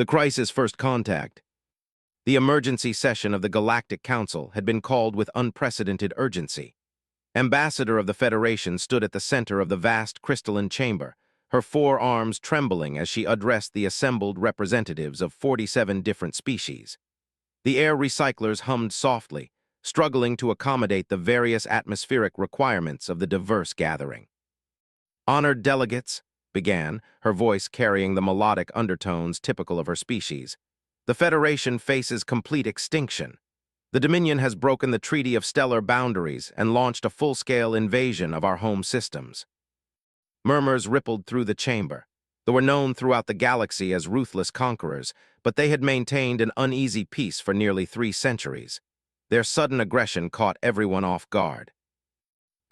The crisis first contact. The emergency session of the Galactic Council had been called with unprecedented urgency. Ambassador of the Federation stood at the center of the vast crystalline chamber, her four arms trembling as she addressed the assembled representatives of 47 different species. The air recyclers hummed softly, struggling to accommodate the various atmospheric requirements of the diverse gathering. "Honored delegates," began, her voice carrying the melodic undertones typical of her species, "the Federation faces complete extinction. The Dominion has broken the Treaty of Stellar Boundaries and launched a full-scale invasion of our home systems." Murmurs rippled through the chamber. They were known throughout the galaxy as ruthless conquerors, but they had maintained an uneasy peace for nearly 3 centuries. Their sudden aggression caught everyone off guard.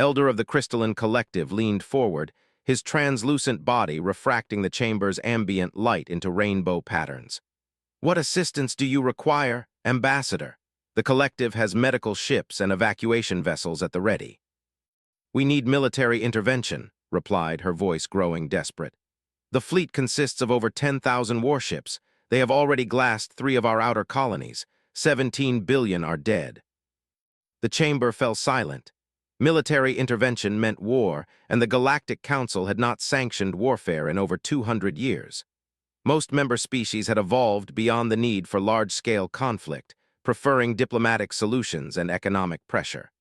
Elder of the Crystalline Collective leaned forward, his translucent body refracting the chamber's ambient light into rainbow patterns. "What assistance do you require, Ambassador? The Collective has medical ships and evacuation vessels at the ready." "We need military intervention," replied, her voice growing desperate. "The fleet consists of over 10,000 warships. They have already glassed 3 of our outer colonies. 17 billion are dead." The chamber fell silent. Military intervention meant war, and the Galactic Council had not sanctioned warfare in over 200 years. Most member species had evolved beyond the need for large-scale conflict, preferring diplomatic solutions and economic pressure.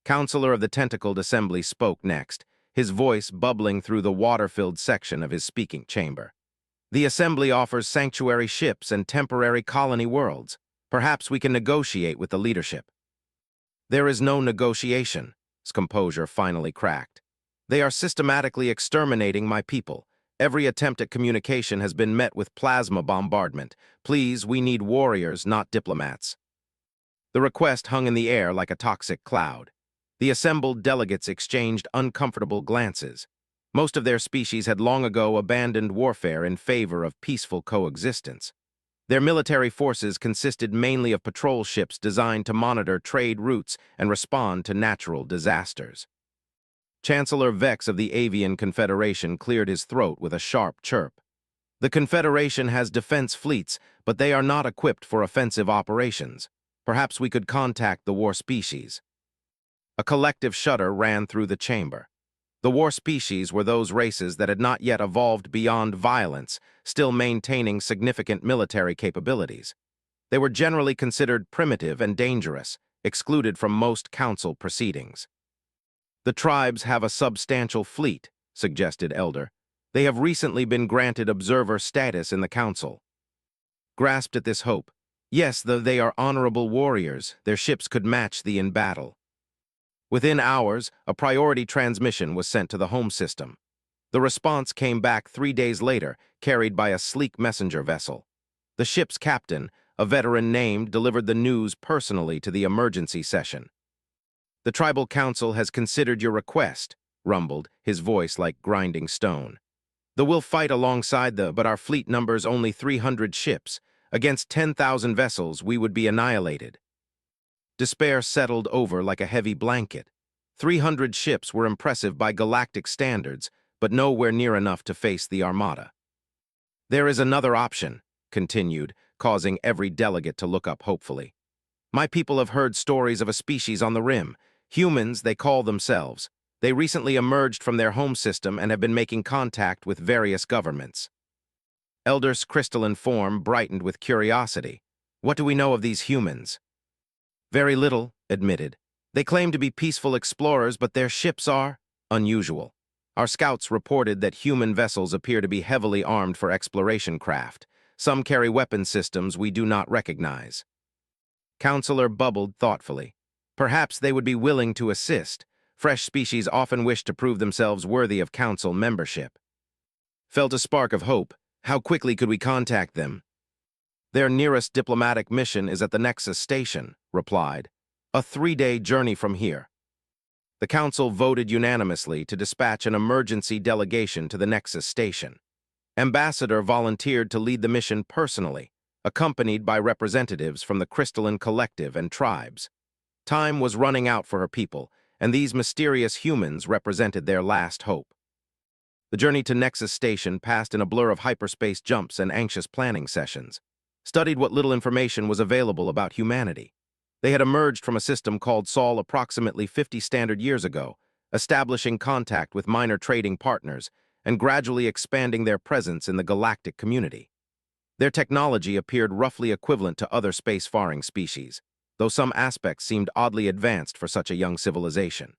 Counselor of the Tentacled Assembly spoke next, his voice bubbling through the water-filled section of his speaking chamber. "The Assembly offers sanctuary ships and temporary colony worlds. Perhaps we can negotiate with the leadership." "There is no negotiation," his composure finally cracked. "They are systematically exterminating my people. Every attempt at communication has been met with plasma bombardment. Please, we need warriors, not diplomats." The request hung in the air like a toxic cloud. The assembled delegates exchanged uncomfortable glances. Most of their species had long ago abandoned warfare in favor of peaceful coexistence. Their military forces consisted mainly of patrol ships designed to monitor trade routes and respond to natural disasters. Chancellor Vex of the Avian Confederation cleared his throat with a sharp chirp. "The Confederation has defense fleets, but they are not equipped for offensive operations. Perhaps we could contact the war species." A collective shudder ran through the chamber. The war species were those races that had not yet evolved beyond violence, still maintaining significant military capabilities. They were generally considered primitive and dangerous, excluded from most council proceedings. "The tribes have a substantial fleet," suggested Elder. "They have recently been granted observer status in the council." Grasped at this hope. "Yes, though they are honorable warriors, their ships could match thee in battle." Within hours, a priority transmission was sent to the home system. The response came back 3 days later, carried by a sleek messenger vessel. The ship's captain, a veteran named, delivered the news personally to the emergency session. "The Tribal Council has considered your request," rumbled, his voice like grinding stone. "Though we'll fight alongside but our fleet numbers only 300 ships. Against 10,000 vessels, we would be annihilated." Despair settled over like a heavy blanket. 300 ships were impressive by galactic standards, but nowhere near enough to face the Armada. "There is another option," continued, causing every delegate to look up hopefully. "My people have heard stories of a species on the rim. Humans, they call themselves. They recently emerged from their home system and have been making contact with various governments." Elder's crystalline form brightened with curiosity. "What do we know of these humans?" "Very little," admitted. "They claim to be peaceful explorers, but their ships are unusual. Our scouts reported that human vessels appear to be heavily armed for exploration craft. Some carry weapon systems we do not recognize." Counselor bubbled thoughtfully. "Perhaps they would be willing to assist. Fresh species often wish to prove themselves worthy of council membership." Felt a spark of hope. "How quickly could we contact them?" "Their nearest diplomatic mission is at the Nexus Station," replied. "A 3-day journey from here." The council voted unanimously to dispatch an emergency delegation to the Nexus Station. Ambassador volunteered to lead the mission personally, accompanied by representatives from the Crystalline Collective and tribes. Time was running out for her people, and these mysterious humans represented their last hope. The journey to Nexus Station passed in a blur of hyperspace jumps and anxious planning sessions. Studied what little information was available about humanity. They had emerged from a system called Sol approximately 50 standard years ago, establishing contact with minor trading partners and gradually expanding their presence in the galactic community. Their technology appeared roughly equivalent to other spacefaring species, though some aspects seemed oddly advanced for such a young civilization.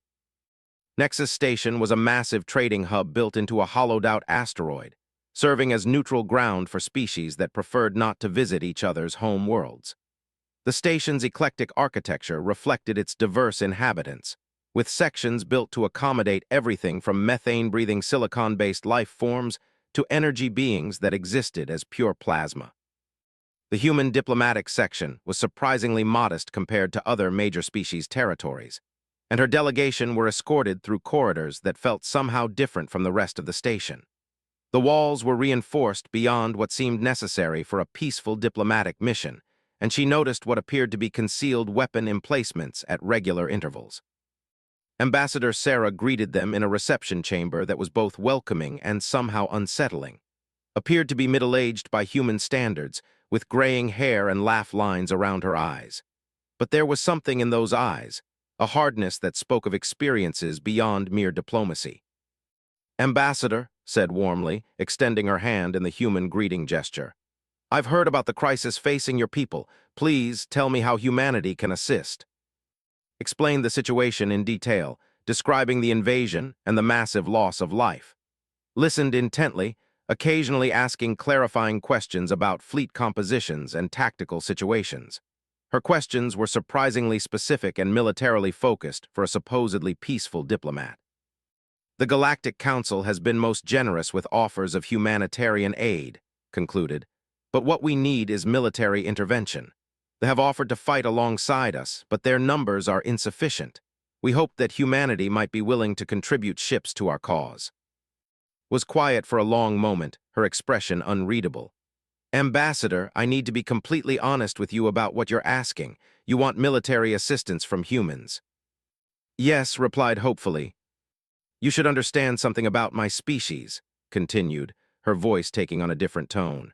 Nexus Station was a massive trading hub built into a hollowed-out asteroid, serving as neutral ground for species that preferred not to visit each other's home worlds. The station's eclectic architecture reflected its diverse inhabitants, with sections built to accommodate everything from methane-breathing silicon-based life forms to energy beings that existed as pure plasma. The human diplomatic section was surprisingly modest compared to other major species territories, and her delegation were escorted through corridors that felt somehow different from the rest of the station. The walls were reinforced beyond what seemed necessary for a peaceful diplomatic mission, and she noticed what appeared to be concealed weapon emplacements at regular intervals. Ambassador Sarah greeted them in a reception chamber that was both welcoming and somehow unsettling. Appeared to be middle-aged by human standards, with graying hair and laugh lines around her eyes. But there was something in those eyes, a hardness that spoke of experiences beyond mere diplomacy. "Ambassador," said warmly, extending her hand in the human greeting gesture. "I've heard about the crisis facing your people. Please tell me how humanity can assist." Explained the situation in detail, describing the invasion and the massive loss of life. Listened intently, occasionally asking clarifying questions about fleet compositions and tactical situations. Her questions were surprisingly specific and militarily focused for a supposedly peaceful diplomat. "The Galactic Council has been most generous with offers of humanitarian aid," concluded, "but what we need is military intervention. They have offered to fight alongside us, but their numbers are insufficient. We hope that humanity might be willing to contribute ships to our cause." Was quiet for a long moment, her expression unreadable. "Ambassador, I need to be completely honest with you about what you're asking. You want military assistance from humans." "Yes," replied hopefully. "You should understand something about my species," continued, her voice taking on a different tone.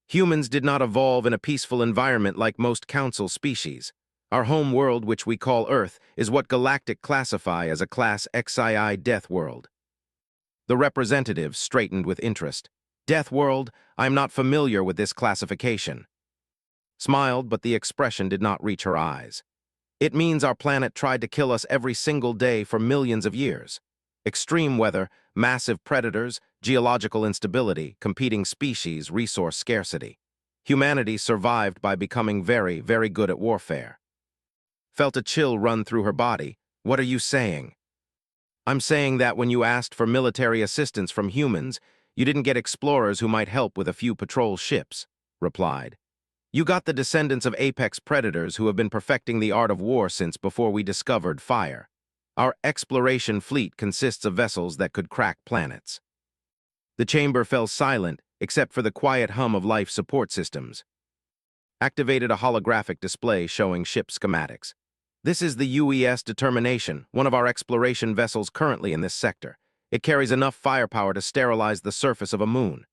"Humans did not evolve in a peaceful environment like most Council species. Our home world, which we call Earth, is what Galactic classify as a Class XII Death World." The representative straightened with interest. "Death World? I'm not familiar with this classification." Smiled, but the expression did not reach her eyes. "It means our planet tried to kill us every single day for millions of years. Extreme weather, massive predators, geological instability, competing species, resource scarcity. Humanity survived by becoming very, very good at warfare." Felt a chill run through her body. "What are you saying?" "I'm saying that when you asked for military assistance from humans, you didn't get explorers who might help with a few patrol ships," replied. "You got the descendants of apex predators who have been perfecting the art of war since before we discovered fire. Our exploration fleet consists of vessels that could crack planets." The chamber fell silent, except for the quiet hum of life support systems. Activated a holographic display showing ship schematics. "This is the UES Determination, one of our exploration vessels currently in this sector. It carries enough firepower to sterilize the surface of a moon.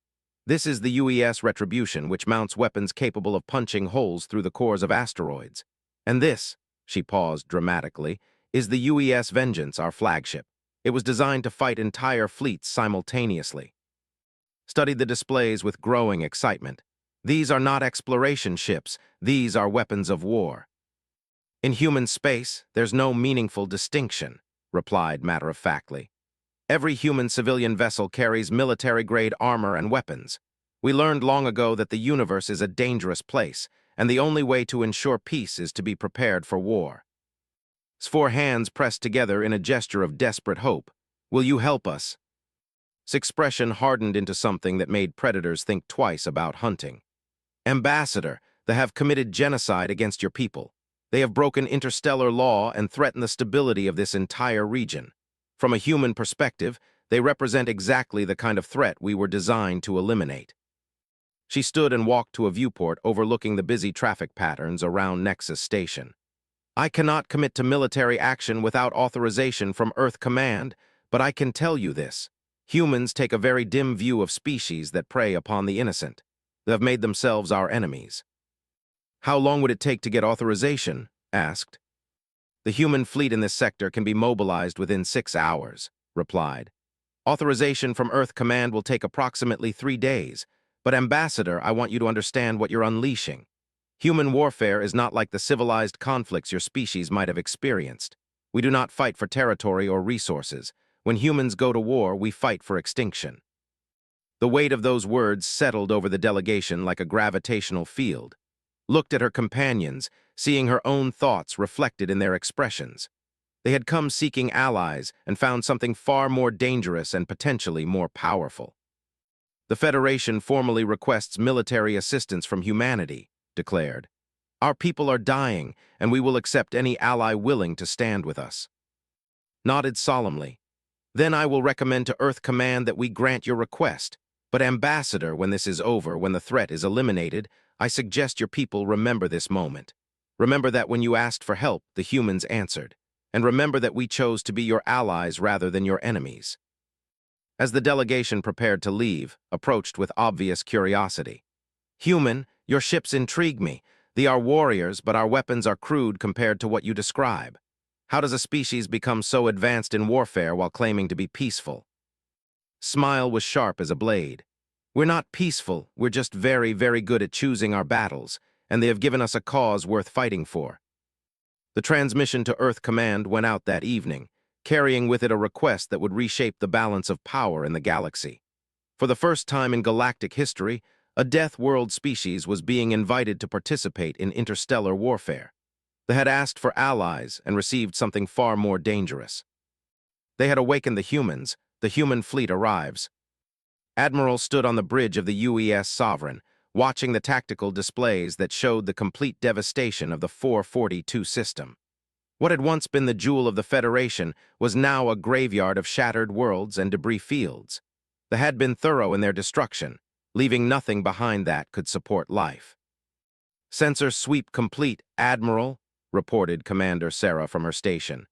This is the UES Retribution, which mounts weapons capable of punching holes through the cores of asteroids. And this," she paused dramatically, "is the UES Vengeance, our flagship. It was designed to fight entire fleets simultaneously." Studied the displays with growing excitement. "These are not exploration ships, these are weapons of war." "In human space, there's no meaningful distinction," replied matter-of-factly. "Every human civilian vessel carries military-grade armor and weapons. We learned long ago that the universe is a dangerous place, and the only way to ensure peace is to be prepared for war." Four hands pressed together in a gesture of desperate hope. "Will you help us?" His expression hardened into something that made predators think twice about hunting. "Ambassador, they have committed genocide against your people. They have broken interstellar law and threatened the stability of this entire region. From a human perspective, they represent exactly the kind of threat we were designed to eliminate." She stood and walked to a viewport overlooking the busy traffic patterns around Nexus Station. "I cannot commit to military action without authorization from Earth Command, but I can tell you this. Humans take a very dim view of species that prey upon the innocent. They have made themselves our enemies. How long would it take to get authorization? Asked. The human fleet in this sector can be mobilized within 6 hours, replied. Authorization from Earth Command will take approximately 3 days, but Ambassador, I want you to understand what you're unleashing. Human warfare is not like the civilized conflicts your species might have experienced. We do not fight for territory or resources. When humans go to war, we fight for extinction. The weight of those words settled over the delegation like a gravitational field. Looked at her companions, seeing her own thoughts reflected in their expressions. They had come seeking allies and found something far more dangerous and potentially more powerful. The Federation formally requests military assistance from humanity, declared. Our people are dying, and we will accept any ally willing to stand with us. Nodded solemnly. Then I will recommend to Earth Command that we grant your request. But Ambassador, when this is over, when the threat is eliminated, I suggest your people remember this moment. Remember that when you asked for help, the humans answered. And remember that we chose to be your allies rather than your enemies. As the delegation prepared to leave, approached with obvious curiosity. Human, your ships intrigue me. They are warriors, but our weapons are crude compared to what you describe. How does a species become so advanced in warfare while claiming to be peaceful? Smile was sharp as a blade. We're not peaceful, we're just very, very good at choosing our battles, and they have given us a cause worth fighting for. The transmission to Earth Command went out that evening, carrying with it a request that would reshape the balance of power in the galaxy. For the first time in galactic history, a Death World species was being invited to participate in interstellar warfare. They had asked for allies and received something far more dangerous. They had awakened the humans. The human fleet arrives. Admiral stood on the bridge of the UES Sovereign, watching the tactical displays that showed the complete devastation of the 442 system. What had once been the jewel of the Federation was now a graveyard of shattered worlds and debris fields. They had been thorough in their destruction, leaving nothing behind that could support life. Sensor sweep complete, Admiral, reported Commander Sarah from her station.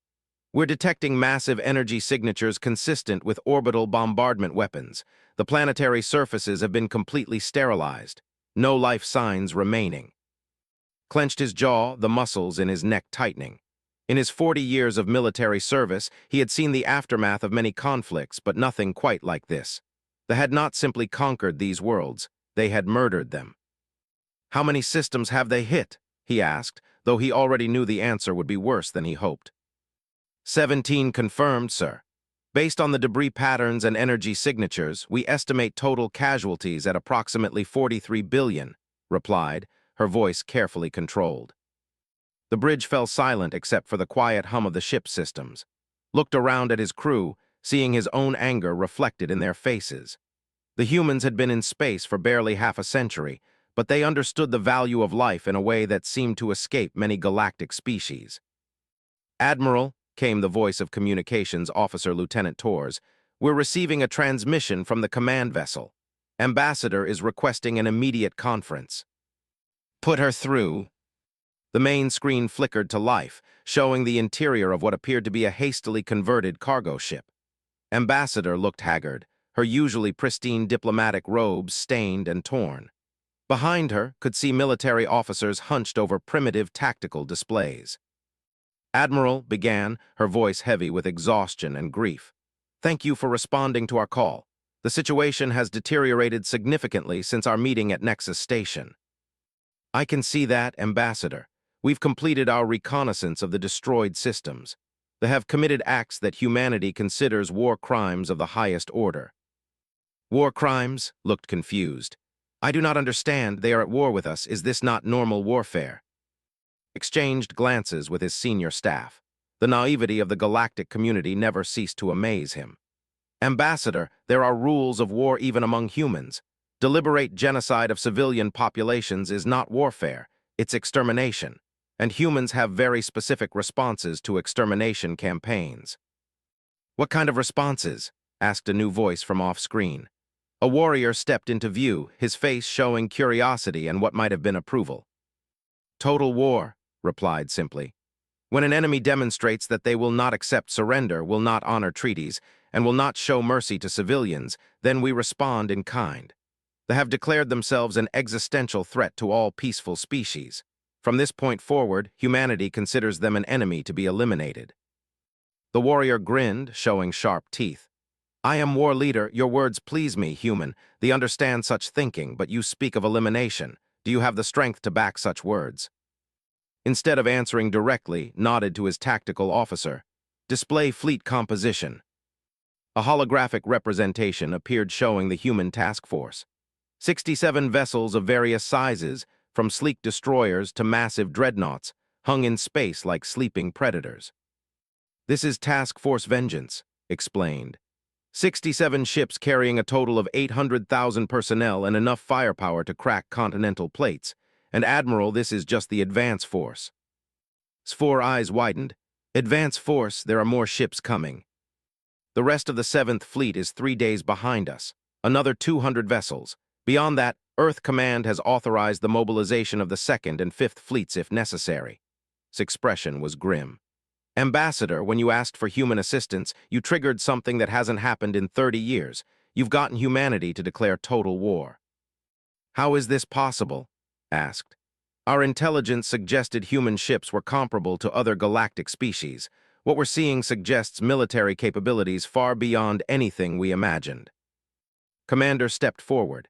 We're detecting massive energy signatures consistent with orbital bombardment weapons. The planetary surfaces have been completely sterilized. No life signs remaining. Clenched his jaw, the muscles in his neck tightening. In his 40 years of military service, he had seen the aftermath of many conflicts, but nothing quite like this. They had not simply conquered these worlds, they had murdered them. How many systems have they hit? He asked, though he already knew the answer would be worse than he hoped. 17 confirmed, sir. Based on the debris patterns and energy signatures, we estimate total casualties at approximately 43 billion, replied, her voice carefully controlled. The bridge fell silent except for the quiet hum of the ship systems. Looked around at his crew, seeing his own anger reflected in their faces. The humans had been in space for barely half a century, but they understood the value of life in a way that seemed to escape many galactic species. Admiral, came the voice of Communications Officer Lieutenant Torres, we're receiving a transmission from the command vessel. Ambassador is requesting an immediate conference. Put her through. The main screen flickered to life, showing the interior of what appeared to be a hastily converted cargo ship. Ambassador looked haggard, her usually pristine diplomatic robes stained and torn. Behind her, could see military officers hunched over primitive tactical displays. Admiral began, her voice heavy with exhaustion and grief. Thank you for responding to our call. The situation has deteriorated significantly since our meeting at Nexus Station. I can see that, Ambassador. We've completed our reconnaissance of the destroyed systems. They have committed acts that humanity considers war crimes of the highest order. War crimes? Looked confused. I do not understand. They are at war with us. Is this not normal warfare? Exchanged glances with his senior staff. The naivety of the galactic community never ceased to amaze him. Ambassador, there are rules of war even among humans. Deliberate genocide of civilian populations is not warfare, it's extermination. And humans have very specific responses to extermination campaigns. What kind of responses? Asked a new voice from off-screen. A warrior stepped into view, his face showing curiosity and what might have been approval. Total war, replied simply. When an enemy demonstrates that they will not accept surrender, will not honor treaties, and will not show mercy to civilians, then we respond in kind. They have declared themselves an existential threat to all peaceful species. From this point forward, humanity considers them an enemy to be eliminated." The warrior grinned, showing sharp teeth. "I am war leader. Your words please me, human. They understand such thinking, but you speak of elimination. Do you have the strength to back such words?" Instead of answering directly, nodded to his tactical officer. "Display fleet composition." A holographic representation appeared showing the human task force. 67 vessels of various sizes, from sleek destroyers to massive dreadnoughts, hung in space like sleeping predators. "This is Task Force Vengeance," explained. 67 ships carrying a total of 800,000 personnel and enough firepower to crack continental plates. And Admiral, this is just the advance force. Sfour eyes widened. "Advance force, there are more ships coming. The rest of the 7th Fleet is 3 days behind us. Another 200 vessels. Beyond that, Earth Command has authorized the mobilization of the 2nd and 5th Fleets if necessary." His expression was grim. "Ambassador, when you asked for human assistance, you triggered something that hasn't happened in 30 years. You've gotten humanity to declare total war." "How is this possible?" asked. "Our intelligence suggested human ships were comparable to other galactic species. What we're seeing suggests military capabilities far beyond anything we imagined." Commander stepped forward.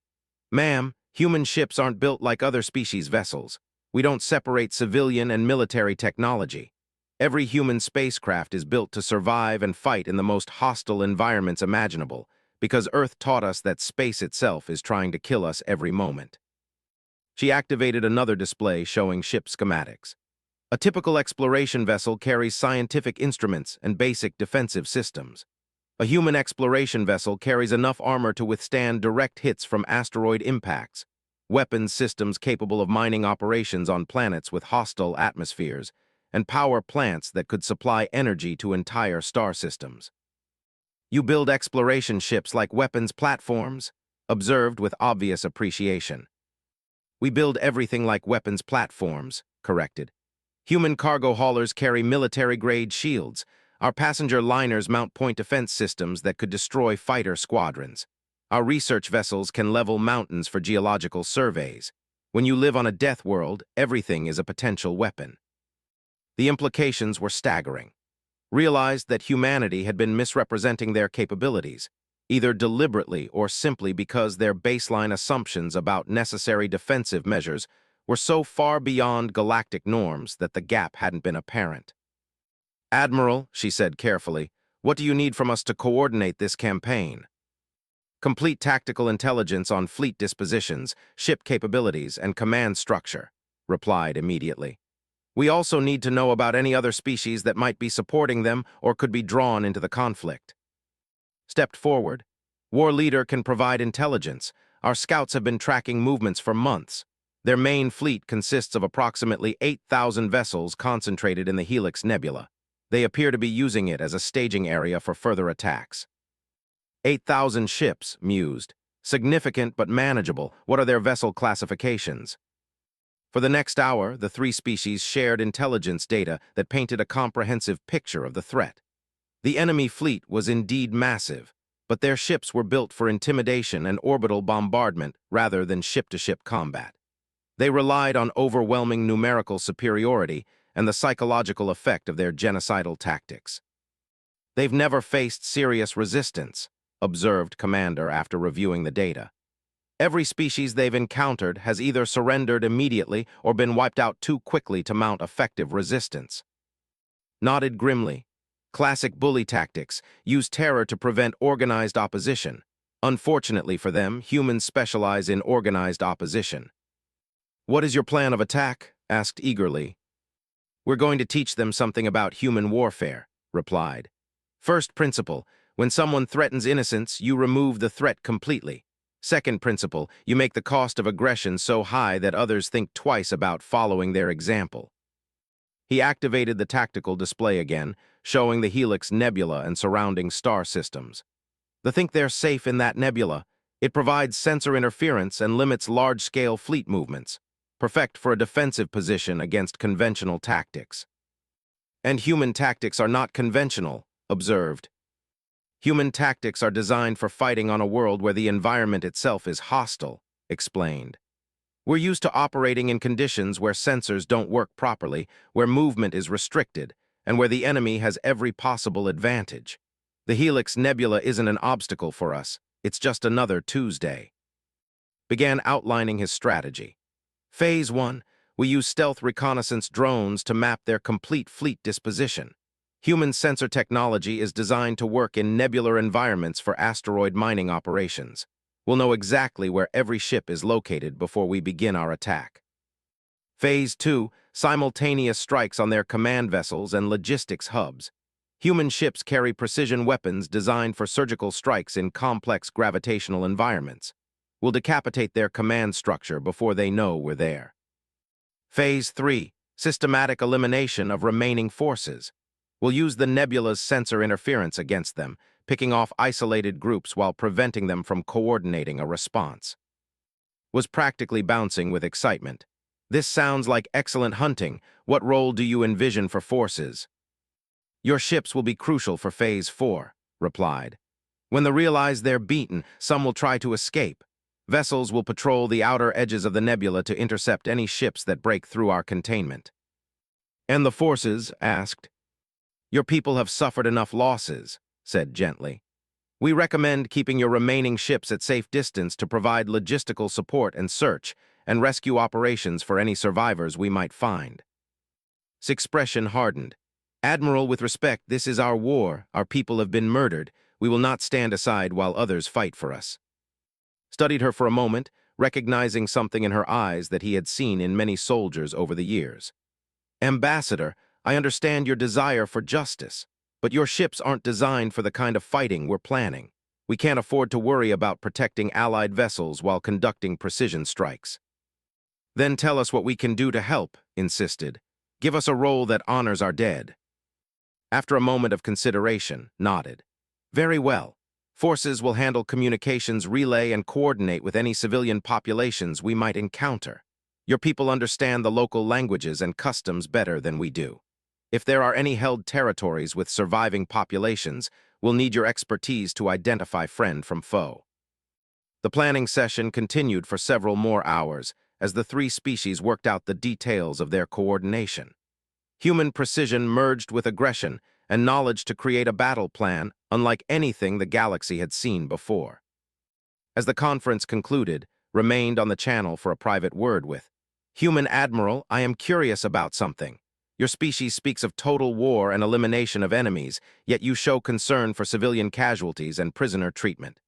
"Ma'am, human ships aren't built like other species' vessels. We don't separate civilian and military technology. Every human spacecraft is built to survive and fight in the most hostile environments imaginable, because Earth taught us that space itself is trying to kill us every moment." She activated another display showing ship schematics. A typical exploration vessel carries scientific instruments and basic defensive systems. A human exploration vessel carries enough armor to withstand direct hits from asteroid impacts, weapons systems capable of mining operations on planets with hostile atmospheres, and power plants that could supply energy to entire star systems. "You build exploration ships like weapons platforms?" observed with obvious appreciation. "We build everything like weapons platforms," corrected. "Human cargo haulers carry military-grade shields. Our passenger liners mount point defense systems that could destroy fighter squadrons. Our research vessels can level mountains for geological surveys. When you live on a death world, everything is a potential weapon." The implications were staggering. Realized that humanity had been misrepresenting their capabilities, either deliberately or simply because their baseline assumptions about necessary defensive measures were so far beyond galactic norms that the gap hadn't been apparent. "Admiral," she said carefully, "what do you need from us to coordinate this campaign?" "Complete tactical intelligence on fleet dispositions, ship capabilities, and command structure," replied immediately. "We also need to know about any other species that might be supporting them or could be drawn into the conflict." Stepped forward. "War leader can provide intelligence. Our scouts have been tracking movements for months. Their main fleet consists of approximately 8,000 vessels concentrated in the Helix Nebula. They appear to be using it as a staging area for further attacks." 8,000 ships, mused. "Significant but manageable. What are their vessel classifications?" For the next hour, the three species shared intelligence data that painted a comprehensive picture of the threat. The enemy fleet was indeed massive, but their ships were built for intimidation and orbital bombardment rather than ship-to-ship combat. They relied on overwhelming numerical superiority and the psychological effect of their genocidal tactics. "They've never faced serious resistance," observed Commander after reviewing the data. "Every species they've encountered has either surrendered immediately or been wiped out too quickly to mount effective resistance." Nodded grimly. "Classic bully tactics use terror to prevent organized opposition. Unfortunately for them, humans specialize in organized opposition." "What is your plan of attack?" asked eagerly. "We're going to teach them something about human warfare," replied. "First principle, when someone threatens innocence, you remove the threat completely. Second principle, you make the cost of aggression so high that others think twice about following their example." He activated the tactical display again, showing the Helix Nebula and surrounding star systems. "They think they're safe in that nebula. It provides sensor interference and limits large-scale fleet movements, perfect for a defensive position against conventional tactics." "And human tactics are not conventional," observed. Human tactics are designed for fighting on a world where the environment itself is hostile, explained. We're used to operating in conditions where sensors don't work properly, where movement is restricted, and where the enemy has every possible advantage. The Helix Nebula isn't an obstacle for us, it's just another Tuesday. Began outlining his strategy. Phase 1, we use stealth reconnaissance drones to map their complete fleet disposition. Human sensor technology is designed to work in nebular environments for asteroid mining operations. We'll know exactly where every ship is located before we begin our attack. Phase 2, simultaneous strikes on their command vessels and logistics hubs. Human ships carry precision weapons designed for surgical strikes in complex gravitational environments. We'll decapitate their command structure before they know we're there. Phase 3, systematic elimination of remaining forces. We'll use the nebula's sensor interference against them, picking off isolated groups while preventing them from coordinating a response. Was practically bouncing with excitement. This sounds like excellent hunting. What role do you envision for forces? Your ships will be crucial for Phase 4, replied. When they realize they're beaten, some will try to escape. Vessels will patrol the outer edges of the nebula to intercept any ships that break through our containment. And the forces asked. Your people have suffered enough losses, said gently. We recommend keeping your remaining ships at safe distance to provide logistical support and search and rescue operations for any survivors we might find. His expression hardened. Admiral, with respect, this is our war. Our people have been murdered. We will not stand aside while others fight for us. Studied her for a moment, recognizing something in her eyes that he had seen in many soldiers over the years. Ambassador, I understand your desire for justice, but your ships aren't designed for the kind of fighting we're planning. We can't afford to worry about protecting Allied vessels while conducting precision strikes. Then tell us what we can do to help, insisted. Give us a role that honors our dead. After a moment of consideration, nodded. Very well. Forces will handle communications relay and coordinate with any civilian populations we might encounter. Your people understand the local languages and customs better than we do. If there are any held territories with surviving populations, we'll need your expertise to identify friend from foe. The planning session continued for several more hours as the three species worked out the details of their coordination. Human precision merged with aggression and knowledge to create a battle plan unlike anything the galaxy had seen before. As the conference concluded, remained on the channel for a private word with, Human Admiral, I am curious about something. Your species speaks of total war and elimination of enemies, yet you show concern for civilian casualties and prisoner treatment.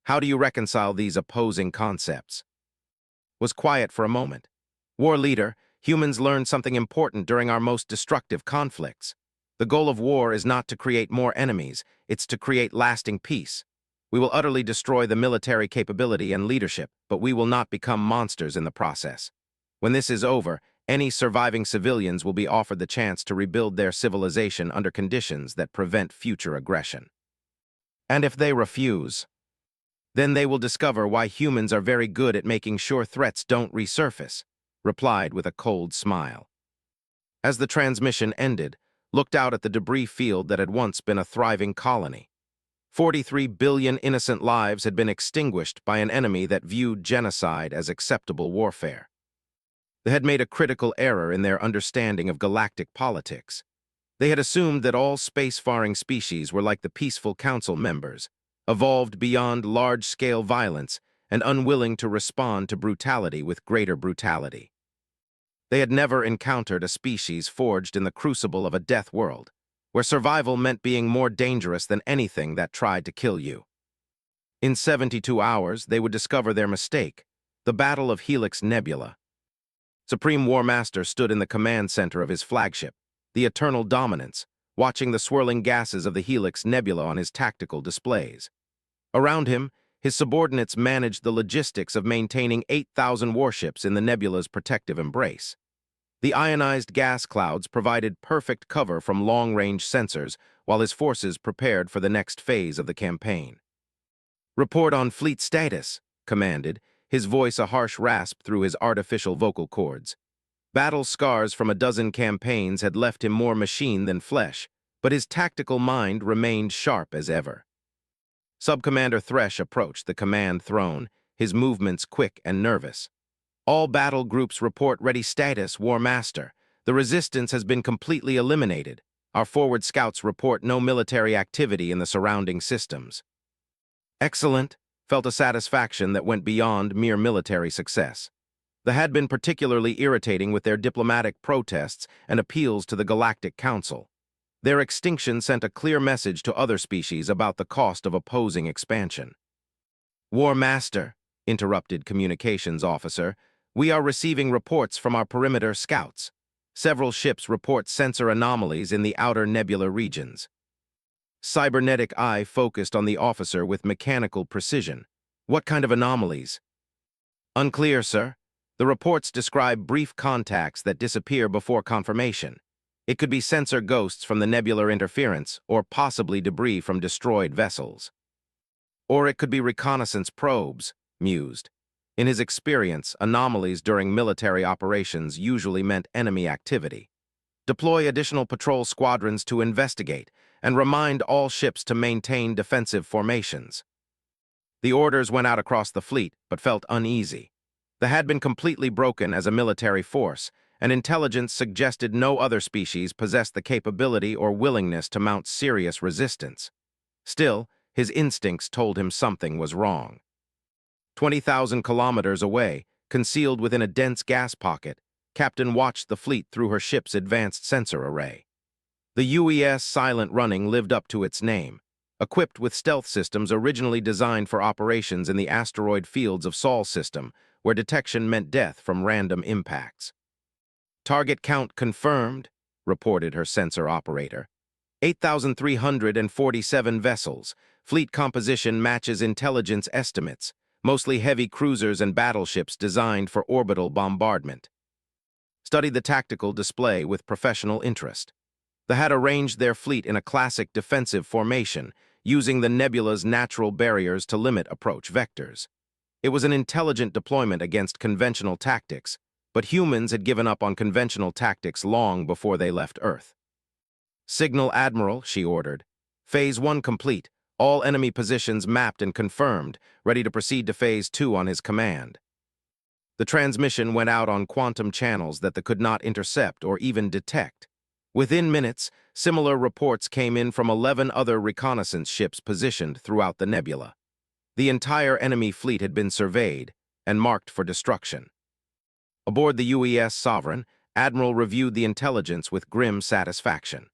How do you reconcile these opposing concepts? Was quiet for a moment. War leader, humans learned something important during our most destructive conflicts. The goal of war is not to create more enemies, it's to create lasting peace. We will utterly destroy the military capability and leadership, but we will not become monsters in the process. When this is over, any surviving civilians will be offered the chance to rebuild their civilization under conditions that prevent future aggression. And if they refuse, then they will discover why humans are very good at making sure threats don't resurface, replied with a cold smile. As the transmission ended, looked out at the debris field that had once been a thriving colony. 43 billion innocent lives had been extinguished by an enemy that viewed genocide as acceptable warfare. They had made a critical error in their understanding of galactic politics. They had assumed that all spacefaring species were like the peaceful council members, evolved beyond large-scale violence and unwilling to respond to brutality with greater brutality. They had never encountered a species forged in the crucible of a death world, where survival meant being more dangerous than anything that tried to kill you. In 72 hours, they would discover their mistake, the Battle of Helix Nebula. Supreme War Master stood in the command center of his flagship, the Eternal Dominance, watching the swirling gases of the Helix Nebula on his tactical displays. Around him, his subordinates managed the logistics of maintaining 8,000 warships in the nebula's protective embrace. The ionized gas clouds provided perfect cover from long-range sensors while his forces prepared for the next phase of the campaign. Report on fleet status, commanded, his voice a harsh rasp through his artificial vocal cords. Battle scars from a dozen campaigns had left him more machine than flesh, but his tactical mind remained sharp as ever. Subcommander Thresh approached the command throne, his movements quick and nervous. All battle groups report ready status, War Master. The resistance has been completely eliminated. Our forward scouts report no military activity in the surrounding systems. Excellent, felt a satisfaction that went beyond mere military success. They had been particularly irritating with their diplomatic protests and appeals to the Galactic Council. Their extinction sent a clear message to other species about the cost of opposing expansion. War Master, interrupted Communications Officer, we are receiving reports from our perimeter scouts. Several ships report sensor anomalies in the outer nebula regions. Cybernetic eye focused on the officer with mechanical precision. What kind of anomalies? Unclear, sir. The reports describe brief contacts that disappear before confirmation. It could be sensor ghosts from the nebular interference, or possibly debris from destroyed vessels. Or it could be reconnaissance probes, mused. In his experience, anomalies during military operations usually meant enemy activity. Deploy additional patrol squadrons to investigate, and remind all ships to maintain defensive formations. The orders went out across the fleet, but felt uneasy. They had been completely broken as a military force, and intelligence suggested no other species possessed the capability or willingness to mount serious resistance. Still, his instincts told him something was wrong. 20,000 kilometers away, concealed within a dense gas pocket, Captain watched the fleet through her ship's advanced sensor array. The UES Silent Running lived up to its name, equipped with stealth systems originally designed for operations in the asteroid fields of Sol system, where detection meant death from random impacts. Target count confirmed, reported her sensor operator. 8,347 vessels. Fleet composition matches intelligence estimates, mostly heavy cruisers and battleships designed for orbital bombardment. Studied the tactical display with professional interest. They had arranged their fleet in a classic defensive formation, using the nebula's natural barriers to limit approach vectors. It was an intelligent deployment against conventional tactics, but humans had given up on conventional tactics long before they left Earth. Signal Admiral, she ordered. Phase 1 complete, all enemy positions mapped and confirmed, ready to proceed to Phase 2 on his command. The transmission went out on quantum channels that they could not intercept or even detect. Within minutes, similar reports came in from 11 other reconnaissance ships positioned throughout the nebula. The entire enemy fleet had been surveyed and marked for destruction. Aboard the UES Sovereign, Admiral reviewed the intelligence with grim satisfaction.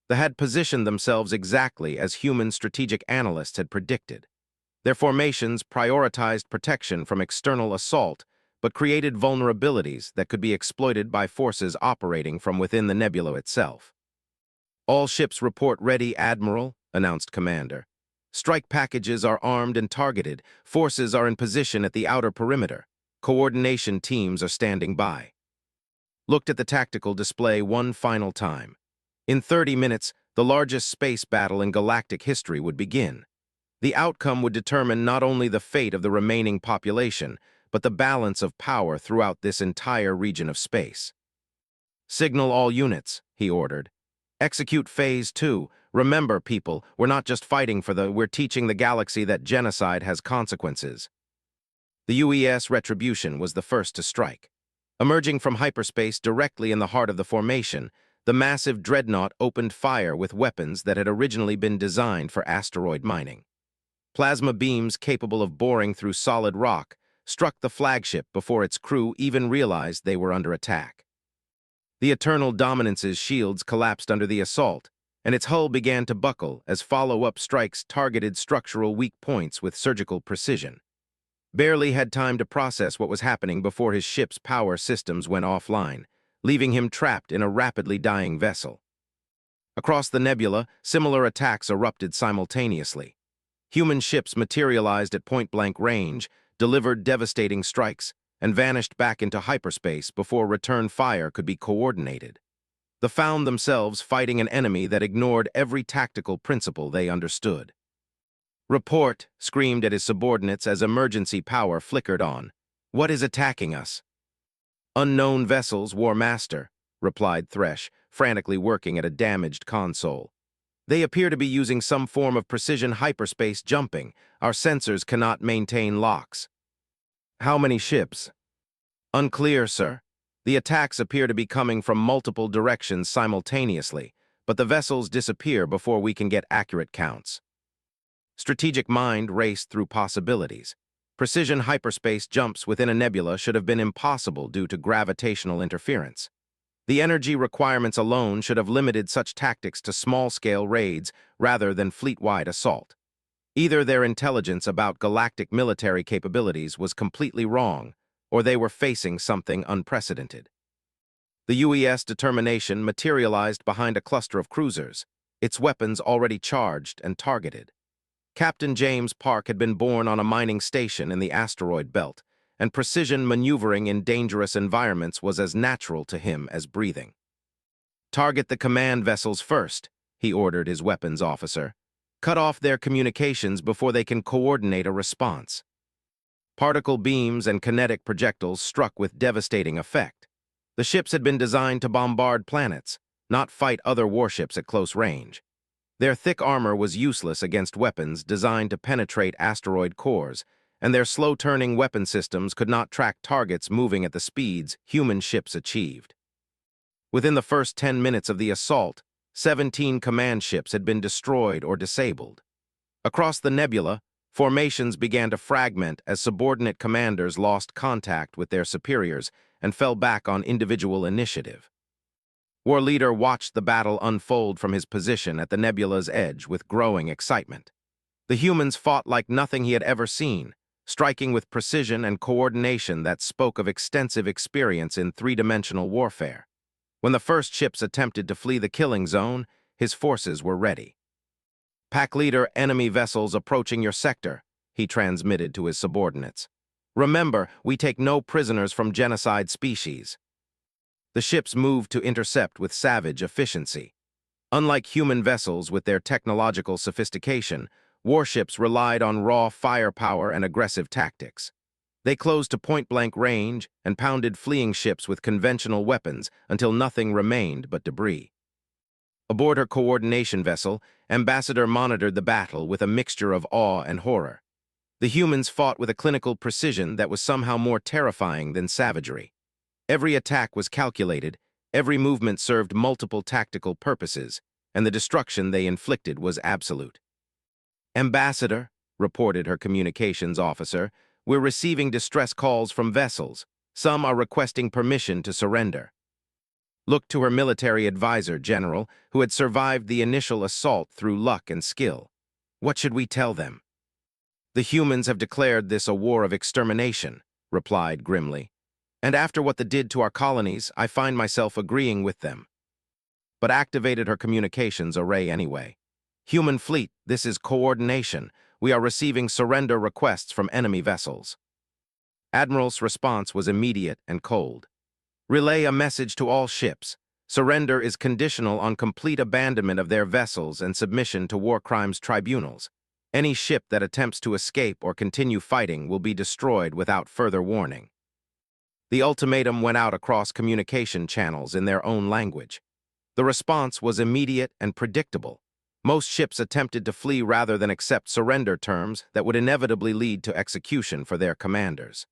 They had positioned themselves exactly as human strategic analysts had predicted. Their formations prioritized protection from external assault, but created vulnerabilities that could be exploited by forces operating from within the nebula itself. All ships report ready, Admiral, announced Commander. Strike packages are armed and targeted. Forces are in position at the outer perimeter. Coordination teams are standing by. Looked at the tactical display one final time. In 30 minutes, the largest space battle in galactic history would begin. The outcome would determine not only the fate of the remaining population, but the balance of power throughout this entire region of space. Signal all units, he ordered. Execute Phase 2. Remember, people, we're not just fighting we're teaching the galaxy that genocide has consequences. The UES Retribution was the first to strike. Emerging from hyperspace directly in the heart of the formation, the massive dreadnought opened fire with weapons that had originally been designed for asteroid mining. Plasma beams capable of boring through solid rock struck the flagship before its crew even realized they were under attack. The Eternal Dominance's shields collapsed under the assault, and its hull began to buckle as follow-up strikes targeted structural weak points with surgical precision. Barely had time to process what was happening before his ship's power systems went offline, leaving him trapped in a rapidly dying vessel. Across the nebula, similar attacks erupted simultaneously. Human ships materialized at point-blank range, delivered devastating strikes, and vanished back into hyperspace before return fire could be coordinated. They found themselves fighting an enemy that ignored every tactical principle they understood. Report, screamed at his subordinates as emergency power flickered on. What is attacking us? Unknown vessels, War Master, replied Thresh, frantically working at a damaged console. They appear to be using some form of precision hyperspace jumping. Our sensors cannot maintain locks. How many ships? Unclear, sir. The attacks appear to be coming from multiple directions simultaneously, but the vessels disappear before we can get accurate counts. Strategic mind raced through possibilities. Precision hyperspace jumps within a nebula should have been impossible due to gravitational interference. The energy requirements alone should have limited such tactics to small-scale raids rather than fleet-wide assault. Either their intelligence about galactic military capabilities was completely wrong, or they were facing something unprecedented. The UES determination materialized behind a cluster of cruisers, its weapons already charged and targeted. Captain James Park had been born on a mining station in the asteroid belt, and precision maneuvering in dangerous environments was as natural to him as breathing. "Target the command vessels first," he ordered his weapons officer. "Cut off their communications before they can coordinate a response." Particle beams and kinetic projectiles struck with devastating effect. The ships had been designed to bombard planets, not fight other warships at close range. Their thick armor was useless against weapons designed to penetrate asteroid cores, and their slow-turning weapon systems could not track targets moving at the speeds human ships achieved. Within the first 10 minutes of the assault, 17 command ships had been destroyed or disabled. Across the nebula, formations began to fragment as subordinate commanders lost contact with their superiors and fell back on individual initiative. War Leader watched the battle unfold from his position at the nebula's edge with growing excitement. The humans fought like nothing he had ever seen, striking with precision and coordination that spoke of extensive experience in three-dimensional warfare. When the first ships attempted to flee the killing zone, his forces were ready. "Pack Leader, enemy vessels approaching your sector," he transmitted to his subordinates. "Remember, we take no prisoners from genocide species." The ships moved to intercept with savage efficiency. Unlike human vessels with their technological sophistication, warships relied on raw firepower and aggressive tactics. They closed to point-blank range and pounded fleeing ships with conventional weapons until nothing remained but debris. Aboard her coordination vessel, Ambassador monitored the battle with a mixture of awe and horror. The humans fought with a clinical precision that was somehow more terrifying than savagery. Every attack was calculated, every movement served multiple tactical purposes, and the destruction they inflicted was absolute. "Ambassador," reported her communications officer, "we're receiving distress calls from vessels. Some are requesting permission to surrender." Looked to her military advisor, General, who had survived the initial assault through luck and skill. "What should we tell them?" "The humans have declared this a war of extermination," replied grimly. "And after what they did to our colonies, I find myself agreeing with them." But activated her communications array anyway. "Human fleet, this is coordination. We are receiving surrender requests from enemy vessels." Admiral's response was immediate and cold. "Relay a message to all ships. Surrender is conditional on complete abandonment of their vessels and submission to war crimes tribunals. Any ship that attempts to escape or continue fighting will be destroyed without further warning." The ultimatum went out across communication channels in their own language. The response was immediate and predictable. Most ships attempted to flee rather than accept surrender terms that would inevitably lead to execution for their commanders.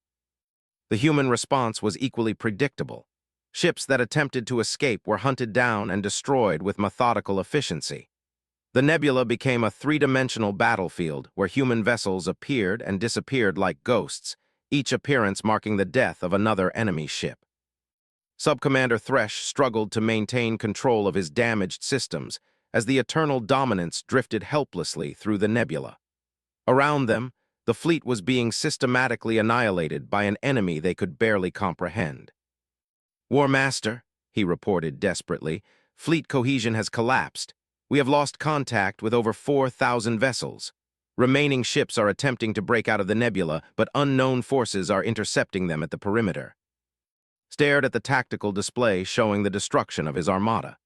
The human response was equally predictable. Ships that attempted to escape were hunted down and destroyed with methodical efficiency. The nebula became a three-dimensional battlefield where human vessels appeared and disappeared like ghosts, each appearance marking the death of another enemy ship. Subcommander Thresh struggled to maintain control of his damaged systems as the eternal dominance drifted helplessly through the nebula. Around them, the fleet was being systematically annihilated by an enemy they could barely comprehend. "War Master," he reported desperately, "fleet cohesion has collapsed. We have lost contact with over 4,000 vessels. Remaining ships are attempting to break out of the nebula, but unknown forces are intercepting them at the perimeter." Stared at the tactical display showing the destruction of his armada.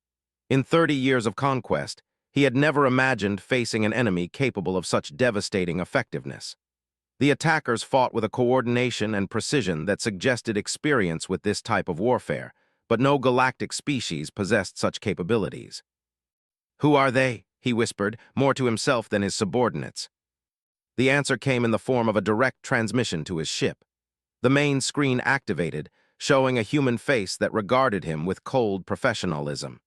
In 30 years of conquest, he had never imagined facing an enemy capable of such devastating effectiveness. The attackers fought with a coordination and precision that suggested experience with this type of warfare, but no galactic species possessed such capabilities. "Who are they?" he whispered, more to himself than his subordinates. The answer came in the form of a direct transmission to his ship. The main screen activated, showing a human face that regarded him with cold professionalism.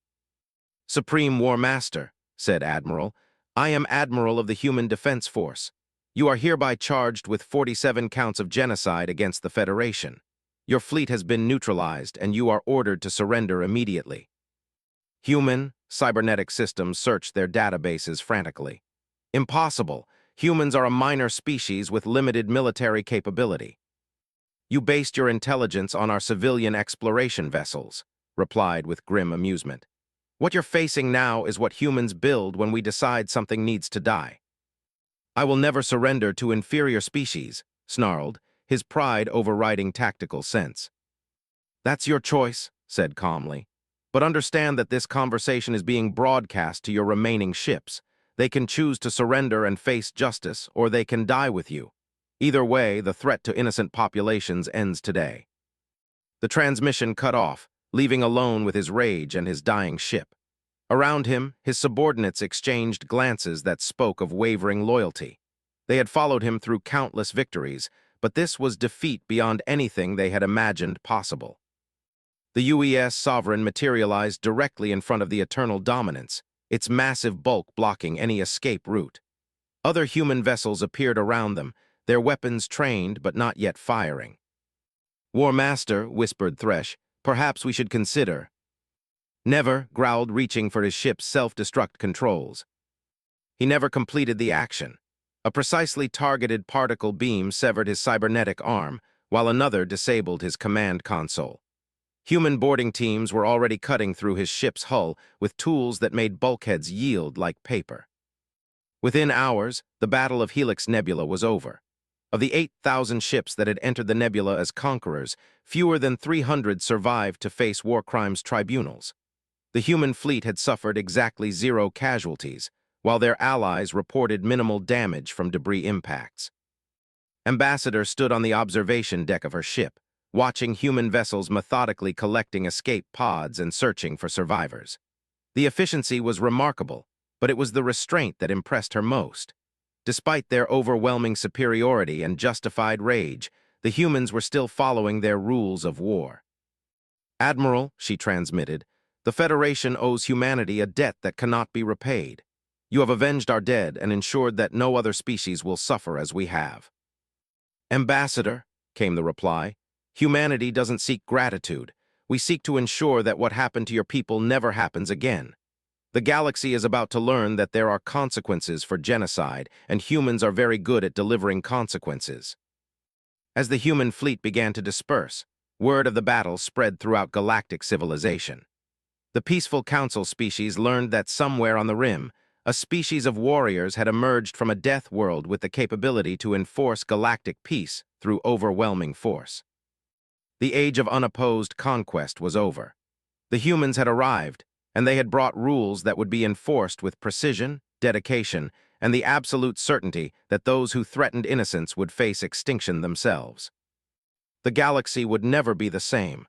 "Supreme War Master," said Admiral, "I am Admiral of the Human Defense Force. You are hereby charged with 47 counts of genocide against the Federation. Your fleet has been neutralized, and you are ordered to surrender immediately." Human, cybernetic systems searched their databases frantically. "Impossible. Humans are a minor species with limited military capability." "You based your intelligence on our civilian exploration vessels," replied with grim amusement. "What you're facing now is what humans build when we decide something needs to die." "I will never surrender to inferior species," snarled, his pride overriding tactical sense. "That's your choice," said calmly. "But understand that this conversation is being broadcast to your remaining ships. They can choose to surrender and face justice, or they can die with you. Either way, the threat to innocent populations ends today." The transmission cut off, leaving alone with his rage and his dying ship. Around him, his subordinates exchanged glances that spoke of wavering loyalty. They had followed him through countless victories, but this was defeat beyond anything they had imagined possible. The UES Sovereign materialized directly in front of the Eternal Dominance, its massive bulk blocking any escape route. Other human vessels appeared around them, their weapons trained but not yet firing. "War Master," whispered Thresh, "perhaps we should consider—" "Never," growled, reaching for his ship's self-destruct controls. He never completed the action. A precisely targeted particle beam severed his cybernetic arm, while another disabled his command console. Human boarding teams were already cutting through his ship's hull with tools that made bulkheads yield like paper. Within hours, the Battle of Helix Nebula was over. Of the 8,000 ships that had entered the nebula as conquerors, fewer than 300 survived to face war crimes tribunals. The human fleet had suffered exactly 0 casualties, while their allies reported minimal damage from debris impacts. Ambassador stood on the observation deck of her ship, watching human vessels methodically collecting escape pods and searching for survivors. The efficiency was remarkable, but it was the restraint that impressed her most. Despite their overwhelming superiority and justified rage, the humans were still following their rules of war. "Admiral," she transmitted, "the Federation owes humanity a debt that cannot be repaid. You have avenged our dead and ensured that no other species will suffer as we have." "Ambassador," came the reply, "humanity doesn't seek gratitude. We seek to ensure that what happened to your people never happens again. The galaxy is about to learn that there are consequences for genocide, and humans are very good at delivering consequences." As the human fleet began to disperse, word of the battle spread throughout galactic civilization. The peaceful council species learned that somewhere on the rim, a species of warriors had emerged from a death world with the capability to enforce galactic peace through overwhelming force. The age of unopposed conquest was over. The humans had arrived, and they had brought rules that would be enforced with precision, dedication, and the absolute certainty that those who threatened innocence would face extinction themselves. The galaxy would never be the same,